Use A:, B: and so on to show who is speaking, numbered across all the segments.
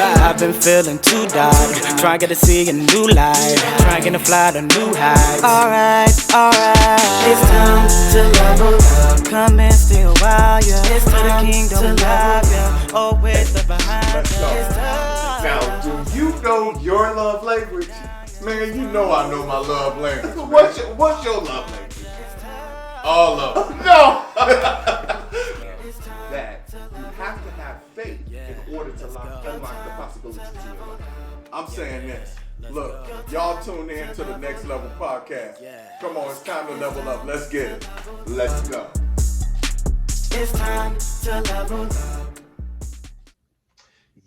A: I've been feeling too dark, trying to see a new light, trying to fly to new heights. Alright, it's time to level up. Come and stay a while, yeah. It's to the kingdom live, yeah. Always the behind, yeah.
B: Now, do you know your love language? Man, you know I know my love language. What's your love language? All of them. No! That you have to have faith in order to unlock the possibilities in your life. I'm saying this. Look, y'all tune in to the Next Level Podcast. Come on, it's time to level up. Let's get it. Let's go.
A: It's time to level up.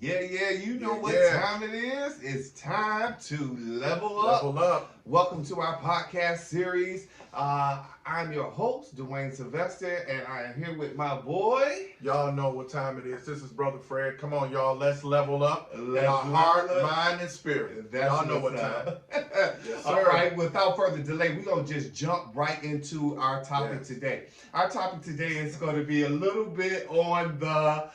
C: Yeah, you know what time it is. It's time to level up.
B: Level up.
C: Welcome to our podcast series. I'm your host, Dwayne Sylvester, and I am here with my boy.
B: Y'all know what time it is. This is Brother Fred. Come on, y'all. Let's level up in
C: Let's
B: our heart,
C: level up.
B: mind, and spirit. Y'all know what time. Yes,
C: All
B: sir.
C: right, without further delay, we're going to just jump right into our topic today. Our topic today is going to be a little bit on the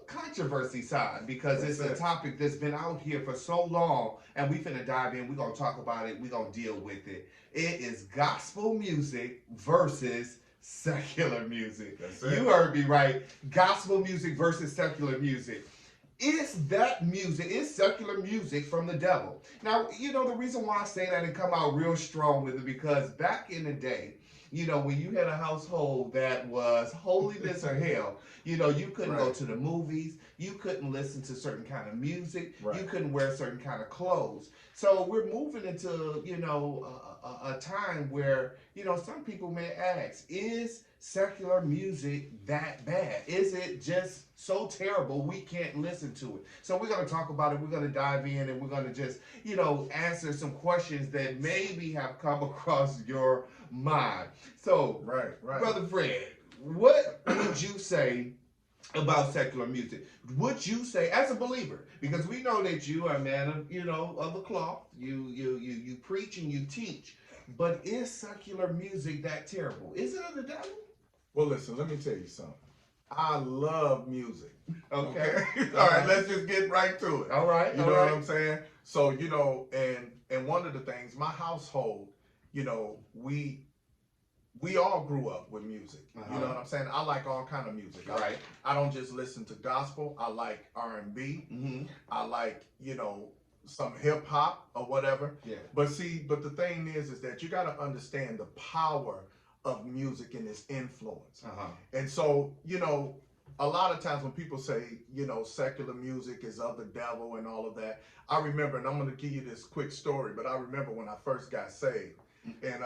C: controversy side because it's a topic that's been out here for so long, and we finna dive in. We're going to talk about it. We're going to deal with it. It is gospel music versus secular music. You heard me right. Gospel music versus secular music. Is secular music from the devil? Now, you know, the reason why I say that and come out real strong with it because back in the day, you know, when you had a household that was holiness or hell, you know, you couldn't go to the movies, you couldn't listen to certain kind of music, you couldn't wear certain kind of clothes. So we're moving into, you know, a time where, you know, some people may ask, is secular music that bad? Is it just so terrible we can't listen to it? So we're going to talk about it. We're going to dive in and we're going to just, you know, answer some questions that maybe have come across your mind. So, Brother Fred, what would you say about secular music? Would you say, as a believer, because we know that you are a man of, you know, of the cloth, you preach and you teach, but is secular music that terrible? Is it of the devil?
B: Well, listen, let me tell you something. I love music.
C: Okay.
B: All right, let's just get right to it.
C: All right.
B: You know what I'm saying? So, you know, and one of the things, my household, you know, we all grew up with music. You know what I'm saying? I like all kind of music.
C: Right.
B: I don't just listen to gospel. I like R&B. I like, you know, some hip hop or whatever.
C: Yeah.
B: But the thing is that you got to understand the power of music and its influence. And so, you know, a lot of times when people say, you know, secular music is of the devil and all of that, I remember, and I'm going to give you this quick story, but I remember when I first got saved. And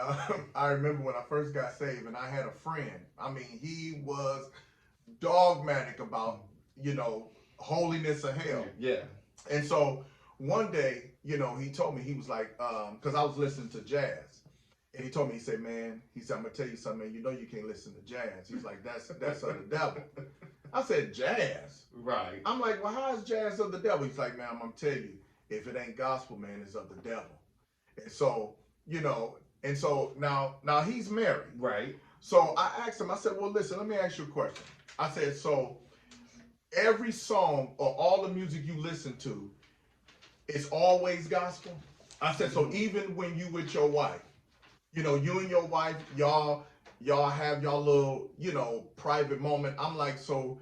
B: I remember when I first got saved and I had a friend. I mean, he was dogmatic about, you know, holiness or hell.
C: Yeah.
B: And so one day, you know, he told me, he was like, because I was listening to jazz. And he told me, he said, man, he said, I'm going to tell you something, man, you know you can't listen to jazz. He's like, that's of the devil. I said, jazz?
C: Right.
B: I'm like, well, how is jazz of the devil? He's like, man, I'm going to tell you, if it ain't gospel, man, it's of the devil. And so, you know, and so now he's married.
C: Right.
B: So I asked him, I said, well, listen, let me ask you a question. I said, so every song or all the music you listen to is always gospel? I said, so even when you with your wife, you know, you and your wife, y'all have y'all little, you know, private moment. I'm like, so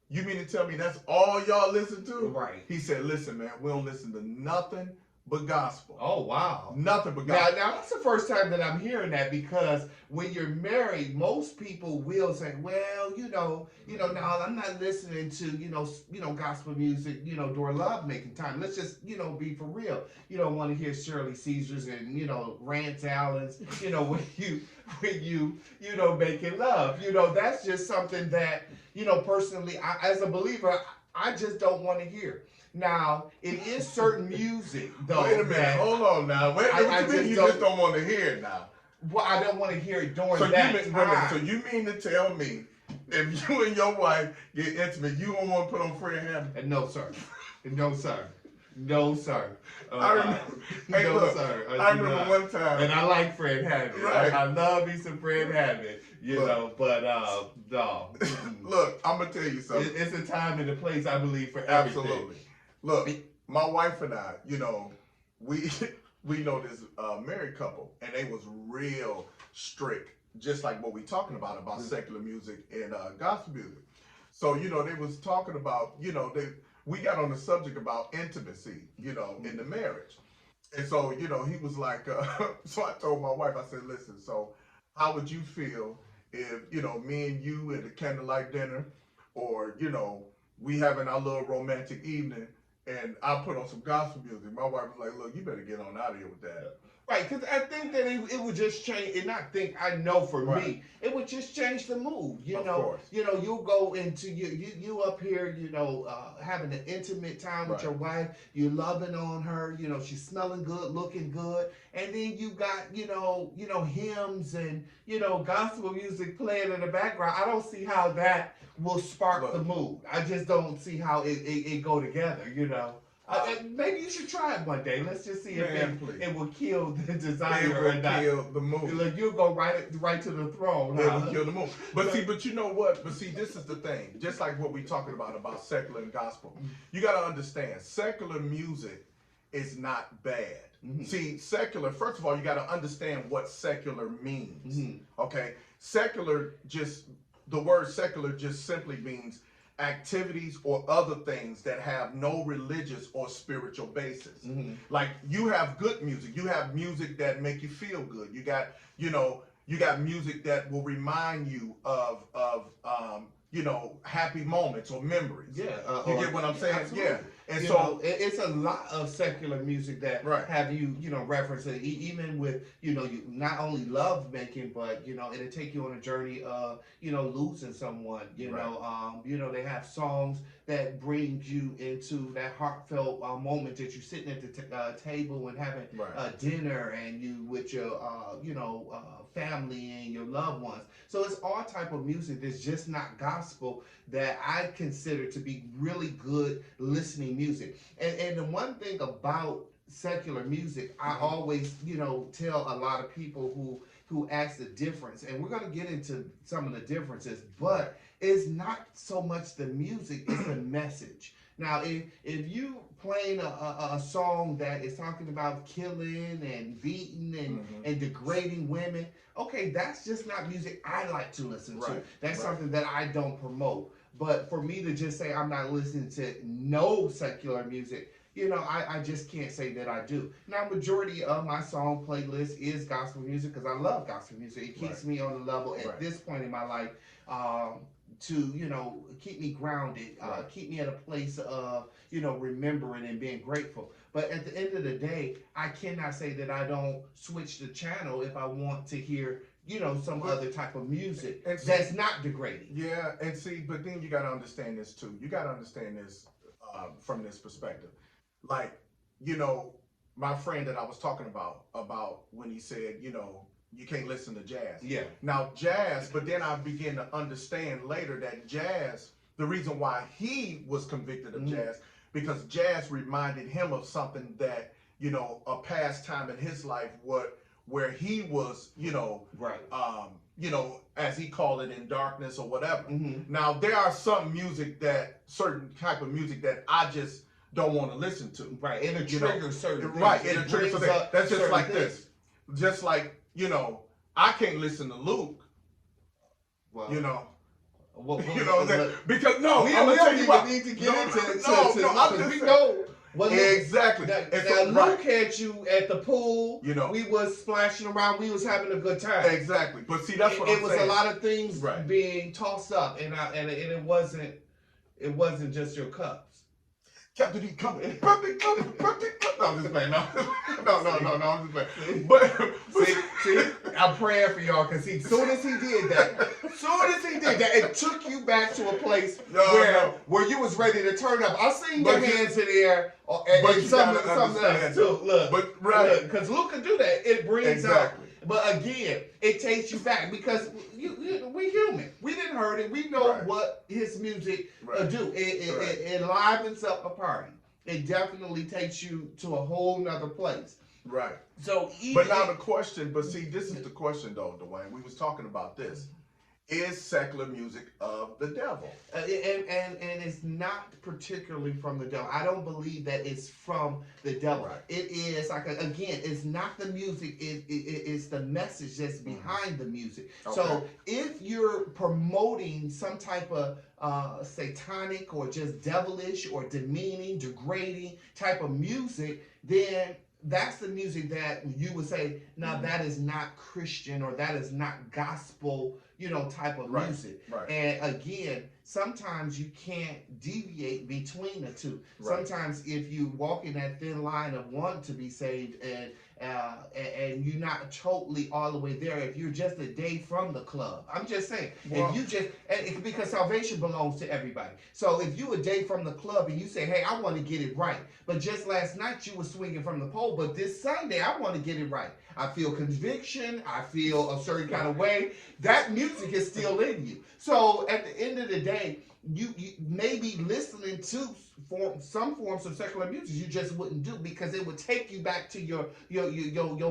B: you mean to tell me that's all y'all listen to?
C: Right.
B: He said, listen, man, we don't listen to nothing but gospel.
C: Oh, wow.
B: Nothing but gospel.
C: Now that's the first time that I'm hearing that because when you're married, most people will say, well, you know, now I'm not listening to, you know, gospel music, you know, during lovemaking time. Let's just, you know, be for real. You don't want to hear Shirley Caesars and, you know, Rance Allen's, you know, when you know, making love. You know, that's just something that, you know, personally, as a believer, I just don't want to hear. Now, it is certain music, though.
B: Wait a minute, hold on now. What you mean you just don't want to hear it now?
C: Well, I don't want to hear it during that time.
B: So you mean to tell me, if you and your wife get intimate, you don't want to put on Fred Hammond?
C: No, sir. No, sir. No, sir.
B: I remember one time.
C: And I like Fred Hammond.
B: Right.
C: I love me some Fred Hammond, you know, but no.
B: Look, I'm going to tell you something.
C: It's a time and a place, I believe, for everything.
B: Look, my wife and I, you know, we we know this married couple, and they was real strict, just like what we talking about secular music and gospel music. So, you know, they was talking about, you know, we got on the subject about intimacy, you know, in the marriage. And so, you know, he was like, so I told my wife, I said, listen, so how would you feel if, you know, me and you at a candlelight dinner, or, you know, we having our little romantic evening, and I put on some gospel music? My wife was like, look, you better get on out of here with that.
C: Right, because I think that it would just change, and I know for me, it would just change the mood. You know, you'll go into you up here, you know, having an intimate time with your wife. You're loving on her. You know, she's smelling good, looking good, and then you got you know hymns and gospel music playing in the background. I don't see how that will spark the mood. I just don't see how it go together. You know. Maybe you should try it one day. Let's just see if it will kill the desire or not.
B: Kill the mood.
C: Look, you'll go right to the throne.
B: It will kill the mood. But you know what? But see, this is the thing. Just like what we're talking about secular and gospel. You got to understand, secular music is not bad. Mm-hmm. See, secular, first of all, you got to understand what secular means. Mm-hmm. Okay? The word secular just simply means activities or other things that have no religious or spiritual basis. Mm-hmm. Like, you have good music. You have music that make you feel good. You got music that will remind you of happy moments or memories. Yeah. You get what I'm saying? Absolutely. Yeah. And
C: it's a lot of secular music that have you reference it, even with, you not only love making, but, it'll take you on a journey of, losing someone, they have songs that bring you into that heartfelt moment that you're sitting at the table and having dinner, and you with your, family and your loved ones. So it's all type of music that's just not gospel that I consider to be really good listening music. And the one thing about secular music, I always, tell a lot of people who ask the difference, and we're going to get into some of the differences, but it's not so much the music, it's the message. Now, if you playing a song that is talking about killing and beating and degrading women, okay, that's just not music I like to listen to. That's something that I don't promote. But for me to just say I'm not listening to no secular music, I just can't say that I do. Now, majority of my song playlist is gospel music because I love gospel music. It keeps me on the level at this point in my life to, keep me grounded, keep me at a place of, remembering and being grateful. But at the end of the day, I cannot say that I don't switch the channel if I want to hear, some other type of music that's not degrading.
B: Yeah, and see, but then you got to understand this too. You got to understand this from this perspective. Like, my friend that I was talking about when he said, you can't listen to jazz. Yeah. Now, jazz, but then I began to understand later that jazz, the reason why he was convicted of jazz, because jazz reminded him of something that, a past time in his life where he was, as he called it, in darkness or whatever. Mm-hmm. Now, there are certain type of music that I just don't want to listen to.
C: Right, and it triggers certain things.
B: Right, and it triggers certain things. That's just like this. Just like, I can't listen to Luke. Well, because
C: we don't even need to get into it. We know. Well,
B: exactly.
C: Now Luke had you at the pool. We was splashing around. We was having a good time.
B: Exactly. But see, that's what I'm saying.
C: It was a lot of things being tossed up, and it wasn't just your cups.
B: Captain D, come. Perfect. No, I'm just playing. No, I'm just playing. But
C: see, I'm praying for y'all because as soon as he did that, it took you back to a place where you was ready to turn up. I seen your hands in the air, and something else too. Look, because Luke can do that. It brings out. But again, it takes you back because we're human. We didn't hurt it. We know what his music do. It livens up a party. It definitely takes you to a whole nother place.
B: Right.
C: So,
B: but now the question. But see, this is the question though, Dwayne. We was talking about this. is secular music of the devil.
C: And it's not particularly from the devil. I don't believe that it's from the devil.
B: Right.
C: It is like again, it's not the music. It's the message that's behind the music.
B: Okay.
C: So if you're promoting some type of satanic or just devilish or demeaning, degrading type of music, then that's the music that you would say, now that is not Christian or that is not gospel, type of music.
B: Right.
C: And again, sometimes you can't deviate between the two.
B: Right.
C: Sometimes if you walk in that thin line of wanting to be saved and you're not totally all the way there, if you're just a day from the club, I'm just saying,
B: Well,
C: if you just, because salvation belongs to everybody. So if you a day from the club and you say, hey, I want to get it right, but just last night you were swinging from the pole, but this Sunday I want to get it right. I feel conviction. I feel a certain kind of way. That music is still in you. So at the end of the day, you may be listening to some forms of secular music you just wouldn't do because it would take you back to your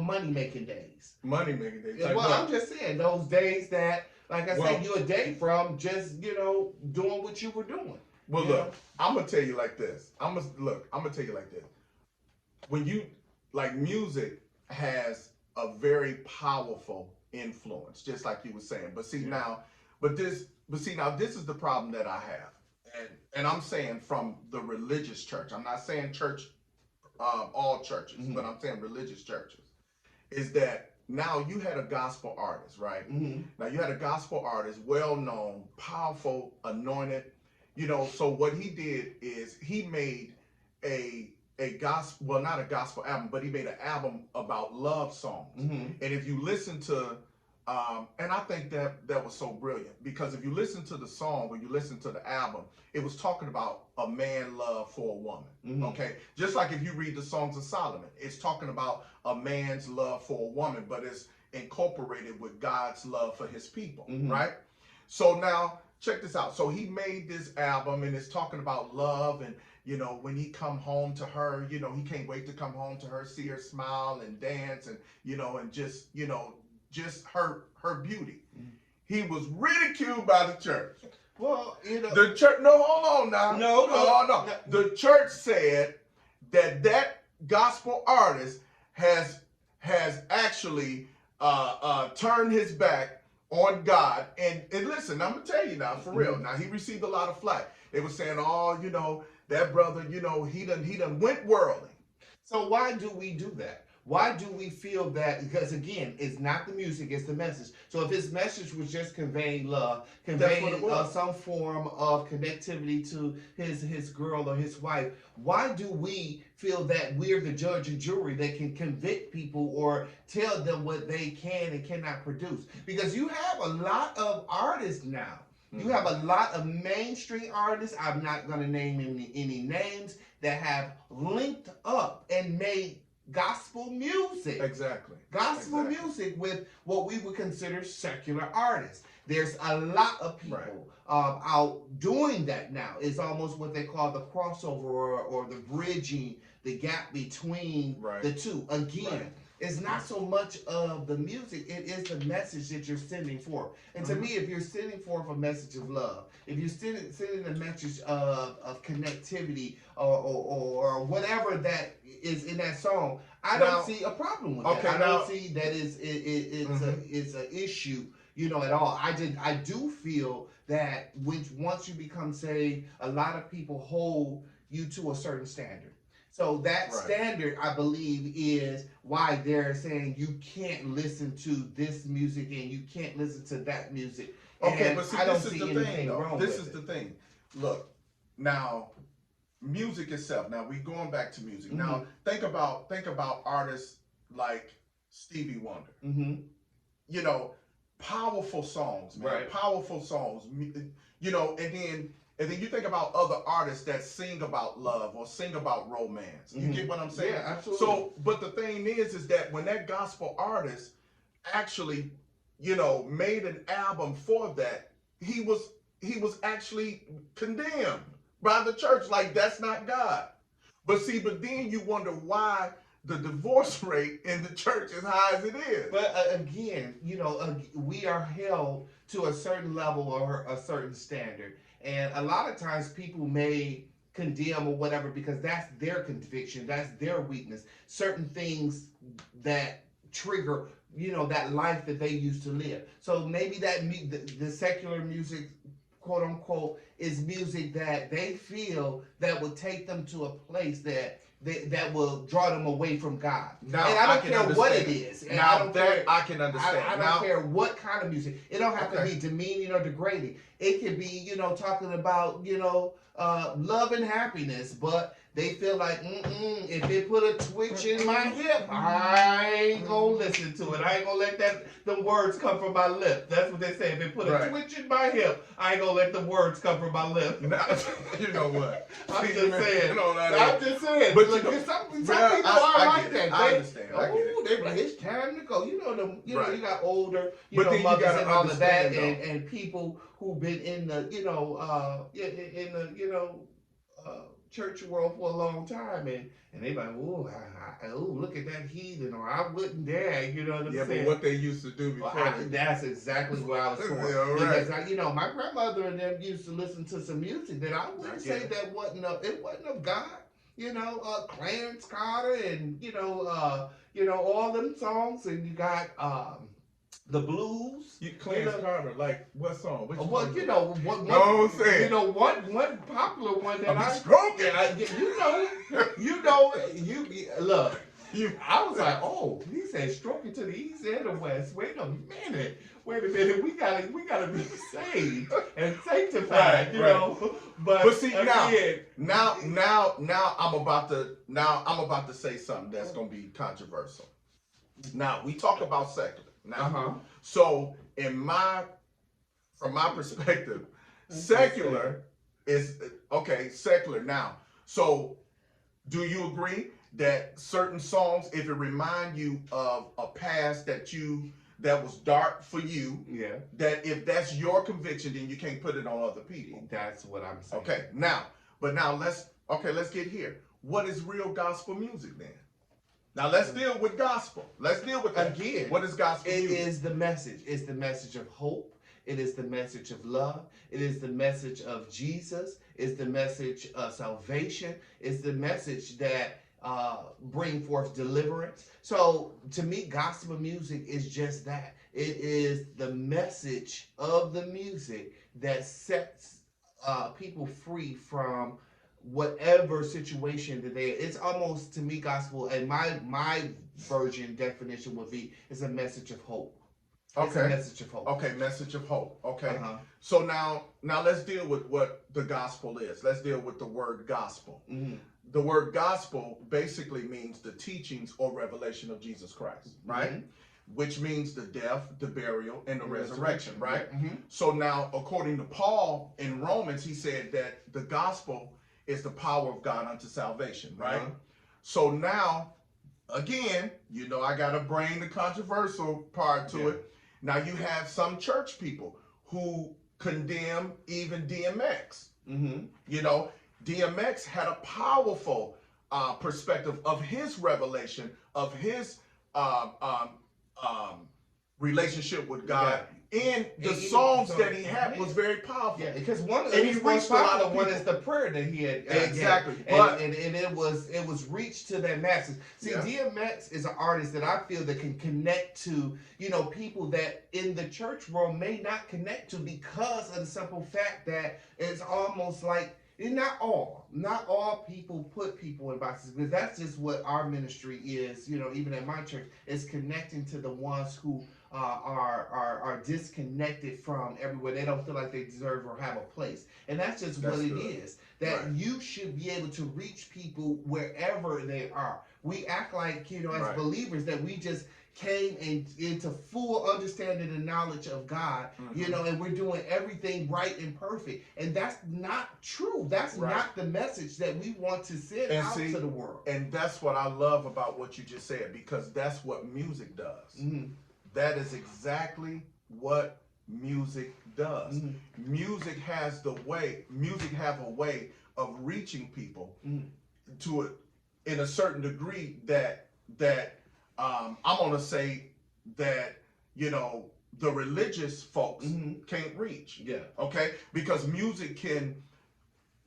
C: money making days.
B: Money making days.
C: Well, I'm just saying those days that, like I said, you're a day from just doing what you were doing.
B: Well, look, I'm gonna tell you like this. I'm gonna tell you like this. When you music has a very powerful influence, just like you were saying. But see now, this is the problem that I have, and I'm saying from the religious church. I'm not saying church, all churches, but I'm saying religious churches. Is that now you had a gospel artist, right? Now you had a gospel artist, well known, powerful, anointed. So what he did is he made a gospel, well, not a gospel album, but he made an album about love songs. And if you listen to, and I think that was so brilliant, because if you listen to the song or you listen to the album, it was talking about a man love for a woman. Okay, just like if you read the Songs of Solomon, it's talking about a man's love for a woman, but it's incorporated with God's love for his people, right? So now check this out. So he made this album and it's talking about love, and when he come home to her, he can't wait to come home to her, see her smile and dance, and and just her beauty. He was ridiculed by the church.
C: Well,
B: the church. No, hold on now. No. The church said that gospel artist has actually turned his back on God. And listen, I'm gonna tell you now, for real. Now he received a lot of flack. They were saying, that brother, he done went worldly.
C: So why do we do that? Why do we feel that? Because again, it's not the music, it's the message. So if his message was just conveying love, conveying some form of connectivity to his girl or his wife, why do we feel that we're the judge and jury that can convict people or tell them what they can and cannot produce? Because you have a lot of artists now. You have a lot of mainstream artists, I'm not going to name any names, that have linked up and made gospel music.
B: Exactly.
C: Gospel music with what we would consider secular artists. There's a lot of people out doing that now. It's almost what they call the crossover or the bridging, the gap between the two. Again, it's not so much of the music, it is the message that you're sending forth. And to me, if you're sending forth a message of love, if you're sending a message of connectivity or whatever that is in that song, I don't see a problem with that. I don't see that it's an issue, at all. I do feel that once you become saved, a lot of people hold you to a certain standard. So that standard, I believe, is why they're saying you can't listen to this music and you can't listen to that music.
B: Okay, but see, this is the thing, though. This is the thing. Look, now, music itself. Now, we going back to music. Now, think about artists like Stevie Wonder. Powerful songs, man. Right. Powerful songs. And then you think about other artists that sing about love or sing about romance. You get what I'm saying?
C: Yeah, absolutely.
B: So, but the thing is that when that gospel artist actually, made an album for that, he was actually condemned by the church. Like, that's not God. But then you wonder why the divorce rate in the church as high as it is.
C: But again, we are held to a certain level or a certain standard. And a lot of times people may condemn or whatever because that's their conviction, that's their weakness. Certain things that trigger, that life that they used to live. So maybe that the secular music, quote unquote, is music that they feel that will take them to a place that will draw them away from God.
B: Now,
C: and I don't care what it is. And
B: now
C: I don't care,
B: I can understand.
C: I don't care what kind of music. It don't have to be demeaning or degrading. It could be, talking about, love and happiness, but they feel like, if it put a twitch in my hip, I ain't gonna listen to it. I ain't gonna let the words come from my lip. That's what they say. If it put a twitch in my hip, I ain't gonna let the words come from my lip.
B: Now, you know what?
C: I'm just saying.
B: I'm
C: just saying.
B: But
C: look, some people are like that.
B: I understand.
C: They be like, it's time to go. You got older,
B: but then
C: mothers and all of that,
B: though.
C: and people who've been in the, church world for a long time, and they like, oh, look at that heathen, or I wouldn't dare, you know what I'm saying?
B: Yeah, but what they used to do before.
C: That's exactly where I was going. Because my grandmother and them used to listen to some music that I wouldn't say that wasn't of God. Clarence Carter, and all them songs, and you got the blues.
B: Clarence Carter, like what song? Which
C: one popular one that I was like, oh, he said stroking to the east and the west. Wait a minute. We gotta be saved and sanctified, But
B: see, now I'm about to say something that's gonna be controversial. Now we talk about secular. Now, so from my perspective, secular is okay. Secular now. So, do you agree that certain songs, if it remind you of a past that was dark for you, that if that's your conviction, then you can't put it on other people?
C: That's what I'm saying.
B: Okay, now let's get here. What is real gospel music then? Now let's deal with gospel. Let's deal with that.
C: Again,
B: what is gospel music?
C: It is the message. It's the message of hope. It is the message of love. It is the message of Jesus. It's the message of salvation. It's the message that bring forth deliverance. So to me, gospel music is just that. It is the message of the music that sets people free from whatever situation that it's almost, to me, gospel, and my version definition would be, it's a message of hope. It's a message of hope.
B: Okay, message of hope. Okay. So now let's deal with what the gospel is. Let's deal with the word gospel. The word gospel basically means the teachings or revelation of Jesus Christ, right? Which means the death, the burial, and the resurrection, right? So now, according to Paul in Romans, he said that the gospel is the power of God unto salvation, right? So now, again, I got to bring the controversial part to it. Now you have some church people who condemn even DMX. DMX had a powerful perspective of his revelation, of his relationship with God. And the songs that he had was very powerful.
C: Yeah, because one is the prayer that he had.
B: Exactly.
C: And it was reached to their masses. See, DMX is an artist that I feel that can connect to, people that in the church world may not connect to, because of the simple fact that it's almost like, not all people put people in boxes, because that's just what our ministry is, even at my church, is connecting to the ones who are disconnected from everywhere. They don't feel like they deserve or have a place. And that's just what it is. That you should be able to reach people wherever they are. We act like, as believers, that we just came into full understanding and knowledge of God, and we're doing everything right and perfect. And that's not true. That's not the message that we want to send out to the world.
B: And that's what I love about what you just said, because that's what music does. That is exactly what music does. Music have a way of reaching people to in a certain degree that that I'm gonna say that, you know, the religious folks can't reach.
C: Yeah.
B: Okay? Because music can,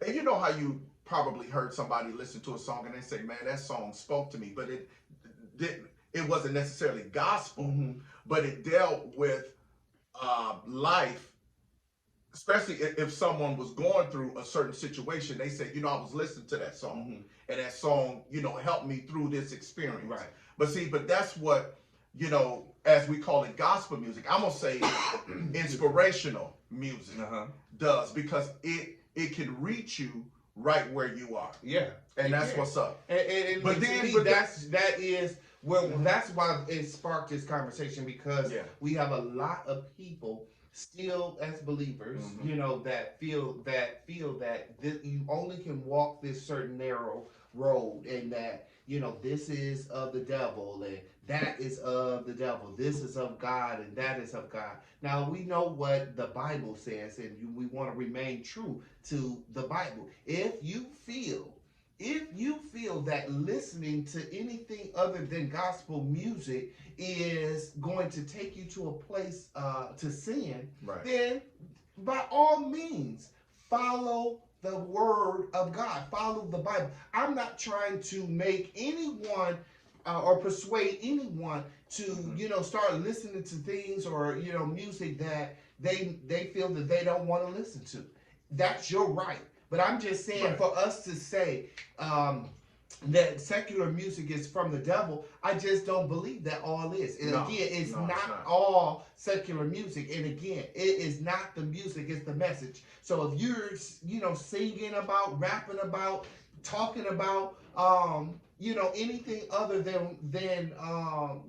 B: and you know how you probably heard somebody listen to a song and they say, man, that song spoke to me, but it didn't, it wasn't necessarily gospel, but it dealt with life, especially if someone was going through a certain situation. They said, you know, I was listening to that song and that song, you know, helped me through this experience.
C: Right.
B: But see, but that's what, you know, as we call it, gospel music, I'm gonna say inspirational music does, because it can reach you right where you are.
C: Yeah.
B: And that's what's up.
C: And
B: But
C: to
B: then-
C: me,
B: but
C: that is well, that's why it sparked this conversation, because
B: Yeah.
C: we have a lot of people still as believers, you know, that feel that you only can walk this certain narrow road, and that, you know, this is of the devil and that is of the devil. This is of God and that is of God. Now we know what the Bible says, and we want to remain true to the Bible. If you feel that listening to anything other than gospel music is going to take you to a place to sin,
B: Right.
C: then by all means follow the word of God, follow the Bible. I'm not trying to make anyone or persuade anyone to, you know, start listening to things or, you know, music that they feel that they don't want to listen to. That's your right. But I'm just saying, for us to say that secular music is from the devil, I just don't believe that all is. And again, it's not all secular music. And again, it is not the music, it's the message. So if you're, you know, singing about, rapping about, talking about, you know, anything other than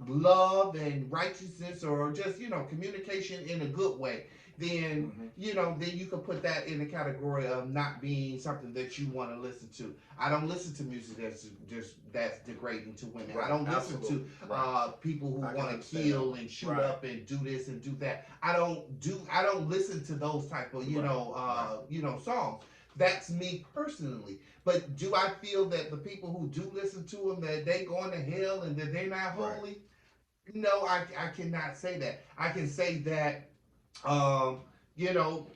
C: love and righteousness, or just, you know, communication in a good way, then, you know, then you can put that in the category of not being something that you want to listen to. I don't listen to music that's degrading to women.
B: Right.
C: I don't listen
B: Absolutely.
C: to people who want to kill and shoot up and do this and do that. I don't listen to those type of, you know, songs. That's me personally. But do I feel that the people who do listen to them, that they going to hell and that they're not holy? No, I cannot say that. I can say that, you know,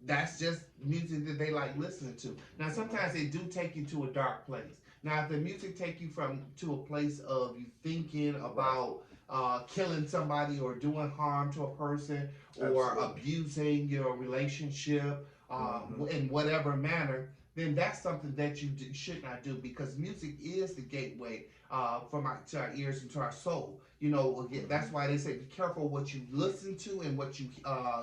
C: that's just music that they like listening to. Now, sometimes they do take you to a dark place. Now, if the music take you to a place of you thinking about killing somebody or doing harm to a person or abusing your relationship in whatever manner, then that's something that you should not do, because music is the gateway to our ears and to our soul. You know, again, that's why they say be careful what you listen to and what you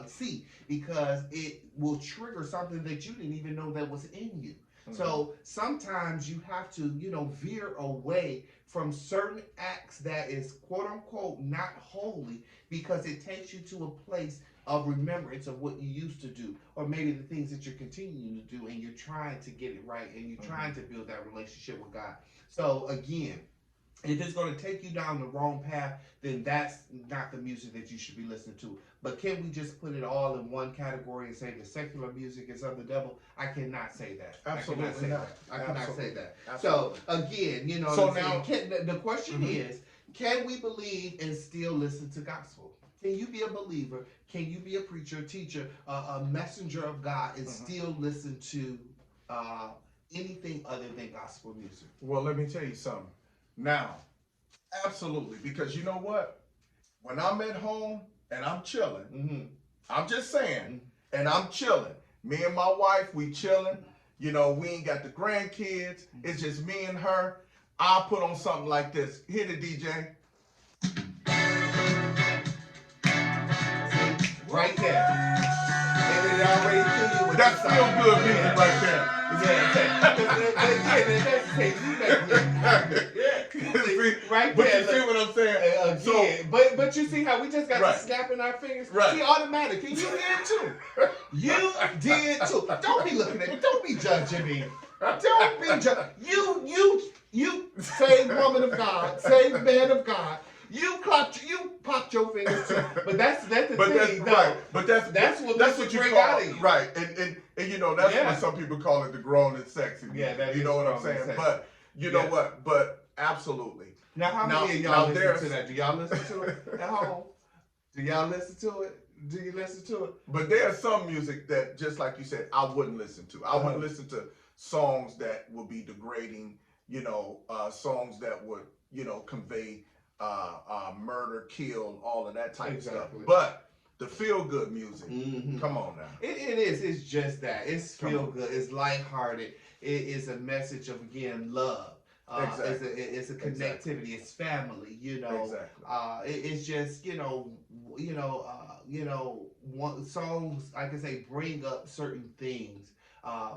C: see, because it will trigger something that you didn't even know that was in you. So sometimes you have to, you know, veer away from certain acts that is quote unquote not holy, because it takes you to a place of remembrance of what you used to do, or maybe the things that you're continuing to do, and you're trying to get it right, and you're trying to build that relationship with God. So again, if it's going to take you down the wrong path, then that's not the music that you should be listening to. But can we just put it all in one category and say the secular music is of the devil? I cannot say that.
B: Absolutely not.
C: I cannot say that.
B: Absolutely.
C: So again, you know,
B: So
C: what I'm
B: now
C: saying? The question is, can we believe and still listen to gospel? Can you be a believer? Can you be a preacher, teacher, a messenger of God, and still listen to anything other than gospel music?
B: Well, let me tell you something. Now, absolutely, because you know what? When I'm at home and I'm chilling, I'm just saying, and I'm chilling. Me and my wife, we chilling. You know, we ain't got the grandkids. It's just me and her. I'll put on something like this. Hit it, DJ.
C: Right there. And it already feel you with
B: That's feel good music right there.
C: Right
B: But
C: there.
B: you see what I'm saying?
C: Again, but you see how we just got to snapping our fingers?
B: Right.
C: See, automatic. And you did too. You did too. Don't be looking at me. Don't be judging me. Don't be judging. You saved woman of God, saved man of God. You popped your fingers too. But that's the thing.
B: Right. But that's what you
C: bring
B: call
C: out of you.
B: Right. And you know, that's what some people call it, the grown and sexy.
C: Yeah, that
B: you
C: is
B: know what I'm
C: grown and
B: saying?
C: sexy.
B: But You know what? But absolutely.
C: Now, how many of y'all listen to that? Do y'all listen to it at home? Do y'all listen to it? Do you listen to it?
B: But there's some music that, just like you said, I wouldn't listen to. I wouldn't listen to songs that would be degrading, songs that would, convey murder, kill, all of that type of stuff. But the feel-good music, come on now.
C: It is. It's just that. It's feel-good. It's lighthearted. It is a message of, again, love.
B: Exactly.
C: It's a connectivity. It's family.
B: Exactly.
C: It's just songs, like I say, bring up certain things.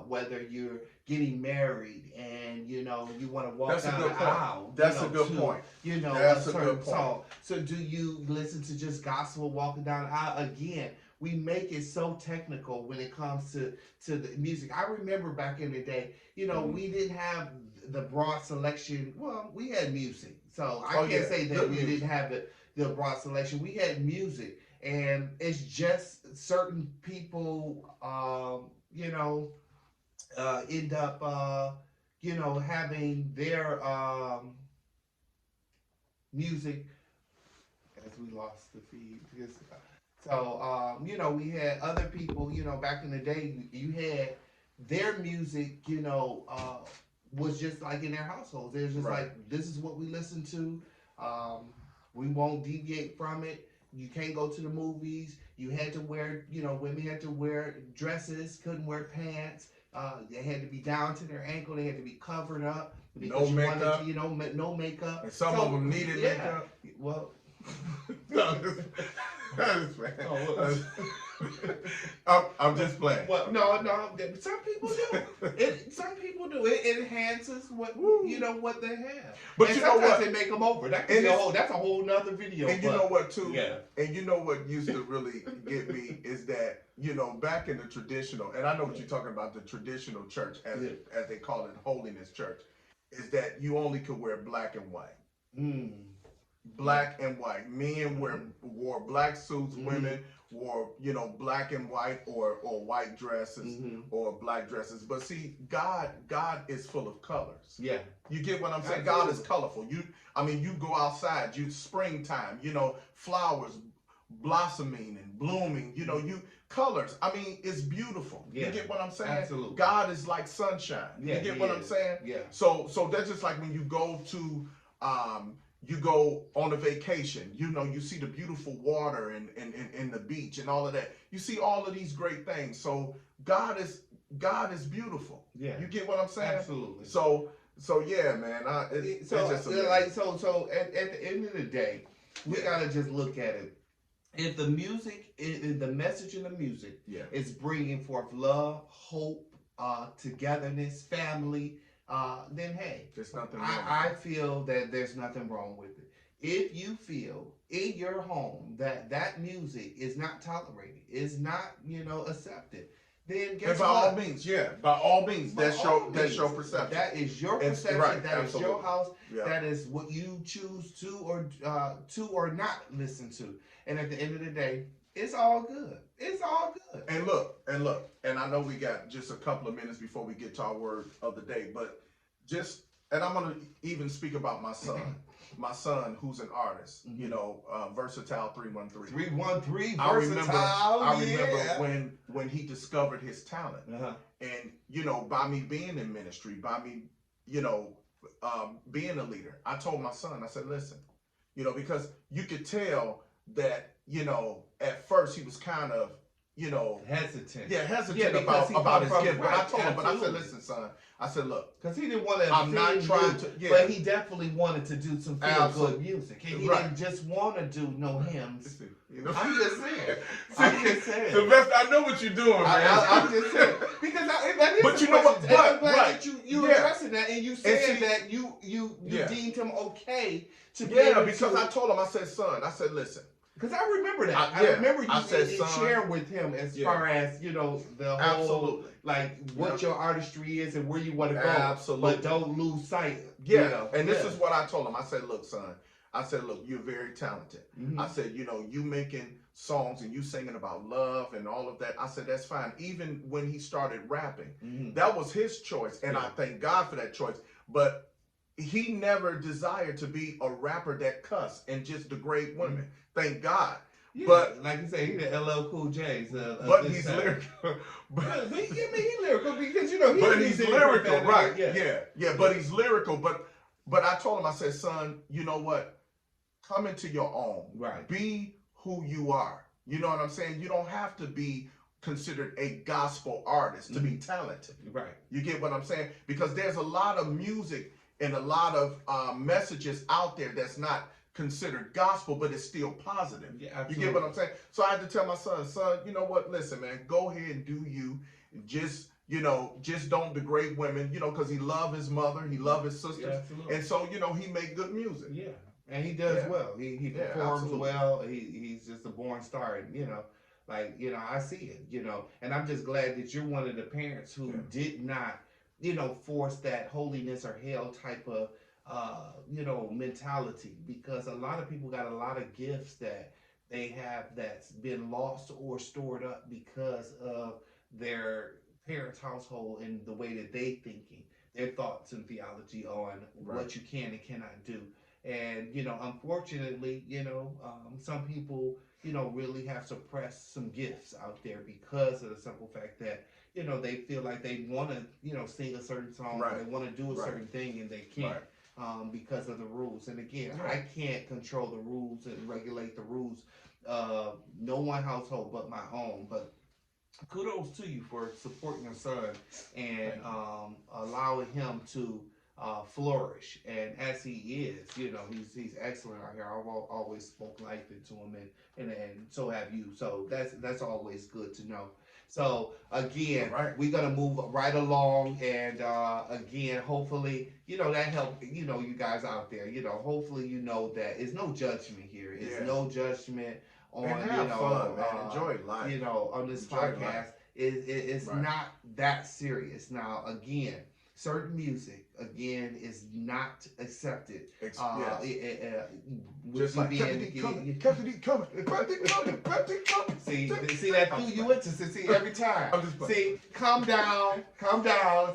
C: Whether you're getting married and you want to walk down the aisle.
B: That's a good point.
C: That's a certain song. So do you listen to just gospel walking down the aisle? Again, we make it so technical when it comes to the music. I remember back in the day, we didn't have the broad selection. Well, we had music, so I can't say that we didn't have the broad selection. We had music, and it's just certain people, end up, having their music. As we lost the feed, so we had other people. Back in the day, you had their music. Was just like in their households. It was just like, this is what we listen to. We won't deviate from it. You can't go to the movies. You had to wear, women had to wear dresses, couldn't wear pants. They had to be down to their ankle. They had to be covered up.
B: No makeup.
C: No makeup.
B: And some of them needed makeup.
C: Well,
B: I'm just playing.
C: Well, no. Some people do. Some people do. It enhances what what they have.
B: But
C: and
B: you know what?
C: They make them over. That's a whole nother video.
B: And you know what too?
C: Yeah.
B: And you know what used to really get me is that back in the traditional, and I know what you're talking about, the traditional church, as they call it, holiness church, is that you only could wear black and white. Black and white. Men wore black suits. Women wore black and white or white dresses or black dresses. But see, God is full of colors.
C: Yeah.
B: You get what I'm saying? God is colorful. You go outside. Springtime. Flowers blossoming and blooming. Colors. It's beautiful.
C: Yeah.
B: You get what I'm saying?
C: Absolutely.
B: God is like sunshine.
C: Yeah,
B: you get what I'm saying?
C: Yeah.
B: So that's just like when you go to you go on a vacation, you see the beautiful water and the beach and all of that. You see all of these great things. So God is beautiful.
C: Yeah.
B: You get what I'm saying?
C: Absolutely.
B: So yeah, man. It's just amazing.
C: So at the end of the day, we gotta just look at it. If the music, the message in the music is bringing forth love, hope, togetherness, family, then hey,
B: there's nothing wrong.
C: I feel that there's nothing wrong with it. If you feel in your home that music is not tolerated, is not accepted, then guess
B: by
C: what?
B: all means, that's your perception.
C: That is your perception.
B: Right,
C: that
B: absolutely.
C: is your house.
B: Yeah.
C: That is what you choose to or not listen to. And at the end of the day, it's all good. It's all good.
B: And look, and I know we got just a couple of minutes before we get to our word of the day, but and I'm gonna even speak about my son. My son, who's an artist, Versatile 313.
C: 313
B: I
C: Versatile.
B: remember when he discovered his talent, and by me being in ministry, by me, being a leader, I told my son, I said, listen, because you could tell that, at first he was kind of,
C: hesitant.
B: Yeah, hesitant about his gift. But I told him, but I said, listen, son, I said, look,
C: because he didn't want to.
B: I'm not trying to. Yeah.
C: But he definitely wanted to do some feel-good music. He didn't just want to do no hymns. I'm just saying. I'm just saying.
B: Sylvester, I know what you're doing, man.
C: I'm just saying because that is.
B: But you know what?
C: But I'm glad that you addressing that and you said that you deemed him okay to be able to.
B: Because I told him, I said, son, I said, listen.
C: Because I remember that. I remember you sharing with him as far as, the whole, what your artistry is and where you want to go.
B: Absolutely.
C: But don't lose sight.
B: Yeah. And this is what I told him. I said, look, son, you're very talented. Mm-hmm. I said, you making songs and you singing about love and all of that. I said, that's fine. Even when he started rapping, that was his choice. And I thank God for that choice. But he never desired to be a rapper that cuss and just degrade women. Thank God.
C: Yeah,
B: but
C: like you say, he the LL Cool J's.
B: But he's lyrical.
C: But he's lyrical because you know.
B: But he's lyrical, right?
C: Yeah.
B: But he's lyrical. But I told him, I said, son, you know what? Come into your own.
C: Right.
B: Be who you are. You know what I'm saying? You don't have to be considered a gospel artist to be talented.
C: Right.
B: You get what I'm saying? Because there's a lot of music and a lot of messages out there that's not considered gospel, but it's still positive.
C: Yeah, absolutely.
B: You get what I'm saying? So I had to tell my son, you know what? Listen, man, go ahead and do you. Just don't degrade women, because he loved his mother, he loved his sisters.
C: Yeah, absolutely.
B: And so, he made good music.
C: Yeah. And he does well. He performs well. He's just a born star. And, I see it, and I'm just glad that you're one of the parents who did not, force that holiness or hell type of, mentality, because a lot of people got a lot of gifts that they have that's been lost or stored up because of their parents' household and the way that they thinking, their thoughts and theology on what you can and cannot do. And, unfortunately, some people, really have suppressed some gifts out there because of the simple fact that, they feel like they want to, sing a certain song, or they want to do a certain thing and they can't. Because of the rules. And again, I can't control the rules and regulate the rules of no one household but my own. But kudos to you for supporting your son and allowing him to flourish. And as he is, he's excellent out here. I've always spoke life into him, and so have you. So that's always good to know. So again, we're gonna move right along, and again, hopefully, that helped, you guys out there. Hopefully, that it's no judgment here. It's no judgment on
B: fun, man. Enjoy life.
C: On this podcast, it's not that serious. Now, again, certain music is not accepted.
B: Just like Captain D coming.
C: See that threw you into every time. See, calm down.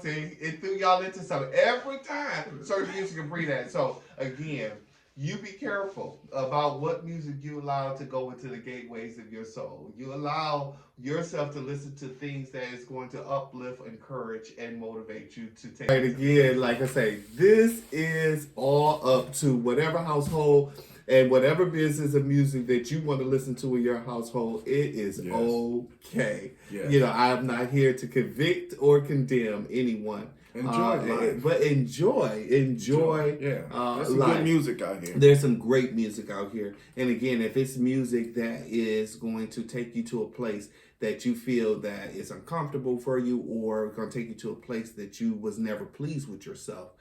C: See, it threw y'all into something every time. Certain music can bring that. So again, you be careful about what music you allow to go into the gateways of your soul. You allow yourself to listen to things that is going to uplift, encourage, and motivate you to take. Right, again, like I say, this is all up to whatever household and whatever business of music that you want to listen to in your household. It is okay. Yes. I'm not here to convict or condemn anyone.
B: Enjoy life.
C: But enjoy.
B: Yeah. There's some good music out here.
C: There's some great music out here. And again, if it's music that is going to take you to a place that you feel that is uncomfortable for you, or going to take you to a place that you was never pleased with yourself,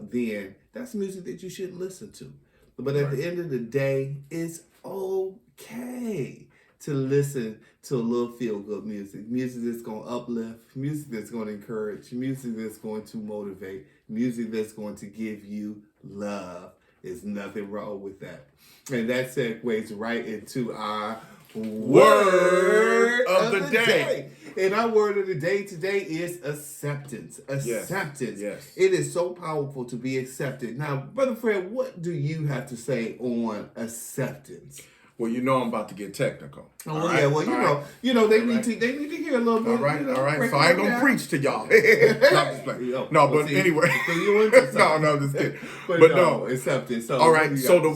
C: then that's music that you shouldn't listen to. But at the end of the day, it's okay to listen to a little feel-good music that's going to uplift, music that's going to encourage, music that's going to motivate, music that's going to give you love. There's nothing wrong with that. And that segues right into our word of the day. And our word of the day today is acceptance. Acceptance. Yes. It is so powerful to be accepted. Now, Brother Fred, what do you have to say on acceptance?
B: Well, I'm about to get technical.
C: Oh, yeah. Well, they need to hear a little bit.
B: All right. So I ain't gonna preach to y'all. Anyway. No, I'm just kidding. But no,
C: acceptance. So
B: all right. So the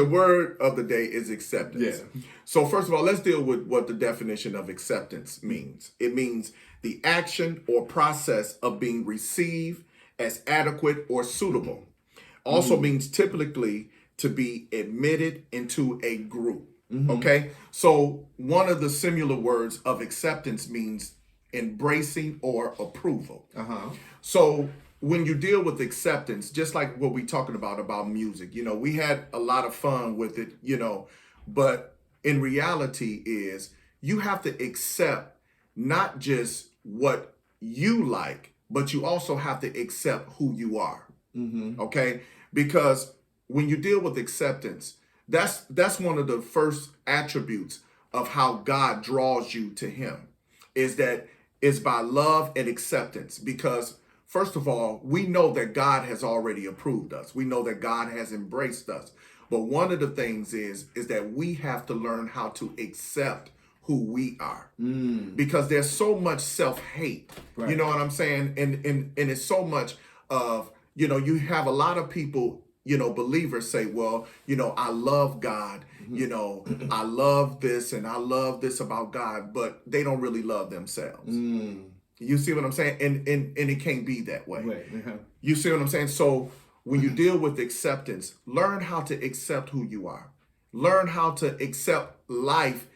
B: word of the day is acceptance.
C: Yeah.
B: So first of all, let's deal with what the definition of acceptance means. It means the action or process of being received as adequate or suitable. Also means typically to be admitted into a group. Okay? So one of the similar words of acceptance means embracing or approval. So when you deal with acceptance, just like what we're talking about music, we had a lot of fun with it, but in reality is you have to accept not just what you like, but you also have to accept who you are. Okay? Because when you deal with acceptance, that's one of the first attributes of how God draws you to him, is that it's by love and acceptance. Because first of all, we know that God has already approved us. We know that God has embraced us. But one of the things is that we have to learn how to accept who we are, because there's so much self-hate. Right. You know what I'm saying? And it's so much of, you have a lot of people, believers say, well, I love God, I love this and I love this about God, but they don't really love themselves. You see what I'm saying? And it can't be that way. Right. You see what I'm saying? So when you deal with acceptance, learn how to accept who you are. Learn how to accept life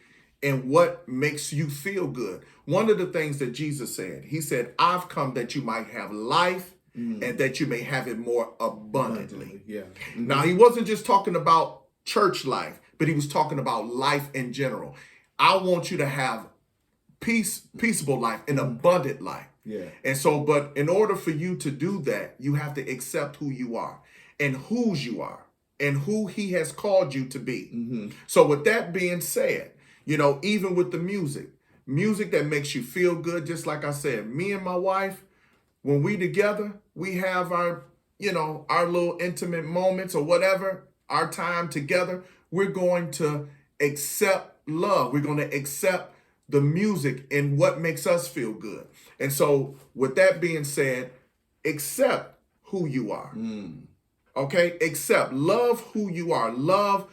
B: and what makes you feel good. One of the things that Jesus said, he said, I've come that you might have life and that you may have it more abundantly. Yeah. Now, he wasn't just talking about church life, but he was talking about life in general. I want you to have peaceable life, an abundant life. Yeah. And so, but in order for you to do that, you have to accept who you are and whose you are and who he has called you to be. So with that being said, even with the music that makes you feel good, just like I said, me and my wife, when we together, we have our little intimate moments or whatever, our time together, we're going to accept love. We're going to accept the music and what makes us feel good. And so with that being said, accept who you are. Okay? Accept. Love who you are. Love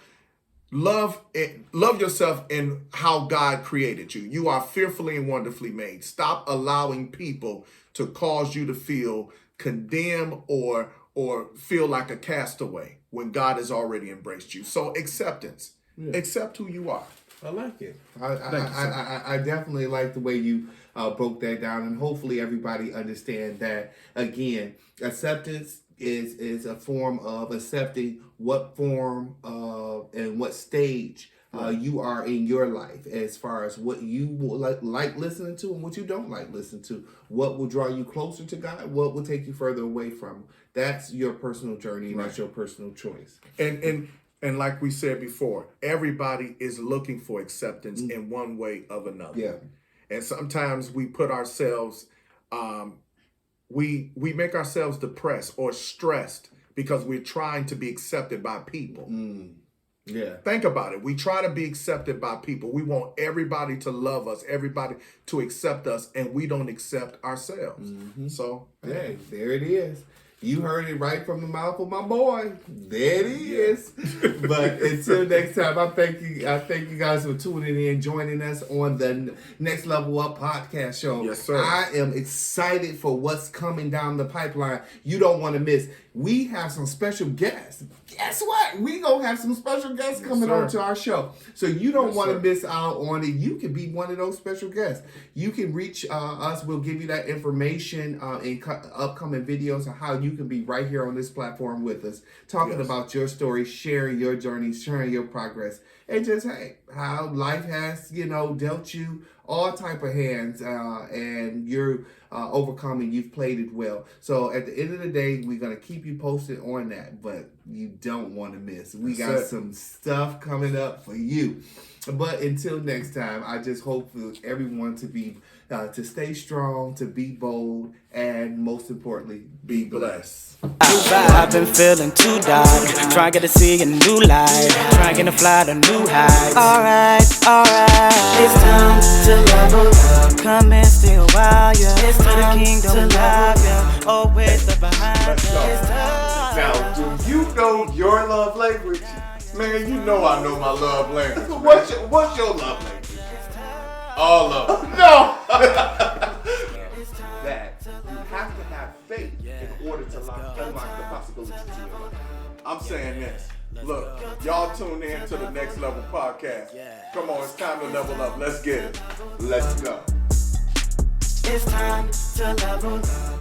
B: yourself in how God created you. You are fearfully and wonderfully made. Stop allowing people to cause you to feel condemned or feel like a castaway when God has already embraced you. So acceptance. Yeah. Accept who you are.
C: I like it. I definitely like the way you broke that down, and hopefully everybody understand that. Again, acceptance is a form of accepting what form and what stage you are in your life, as far as what you like listening to and what you don't like listening to, what will draw you closer to God, what will take you further away from Him. That's your personal journey, and that's your personal choice.
B: And like we said before, everybody is looking for acceptance in one way or another. Yeah. And sometimes we put ourselves, we make ourselves depressed or stressed because we're trying to be accepted by people. Yeah. Think about it. We try to be accepted by people. We want everybody to love us, everybody to accept us, and we don't accept ourselves. So,
C: hey, there it is. You heard it right from the mouth of my boy. There it is. But until next time, I thank you guys for tuning in, joining us on the Next Level Up podcast show.
B: Yes, sir.
C: I am excited for what's coming down the pipeline. You don't want to miss. We have some special guests. Guess what? We gonna have some special guests coming on to our show. So you don't want to miss out on it. You can be one of those special guests. You can reach us. We'll give you that information in upcoming videos on how you can be right here on this platform with us, talking about your story, sharing your journey, sharing your progress, and just, hey, how life has, dealt you all type of hands, and you're overcoming. You've played it well. So at the end of the day, we're going to keep you posted on that, but you don't want to miss. We got some stuff coming up for you. But until next time, I just hope for everyone to be to stay strong, to be bold, and most importantly, be blessed.
A: I've been feeling too dark, trying to see a new light, trying to fly to new heights. Alright, it's time to level up, come and stay a while, yeah. It's time the kingdom live, yeah. Oh, with the behind,
B: Now, do you know your love language? Man, you know I know my love language.
C: What's your love language?
B: All of them.
C: No! That you have to have faith in order to unlock the possibilities to your life.
B: I'm saying this. Look, y'all tune in to the Next Level podcast. Come on, it's time to level up. Let's get it.
C: Let's go.
A: It's time to level up.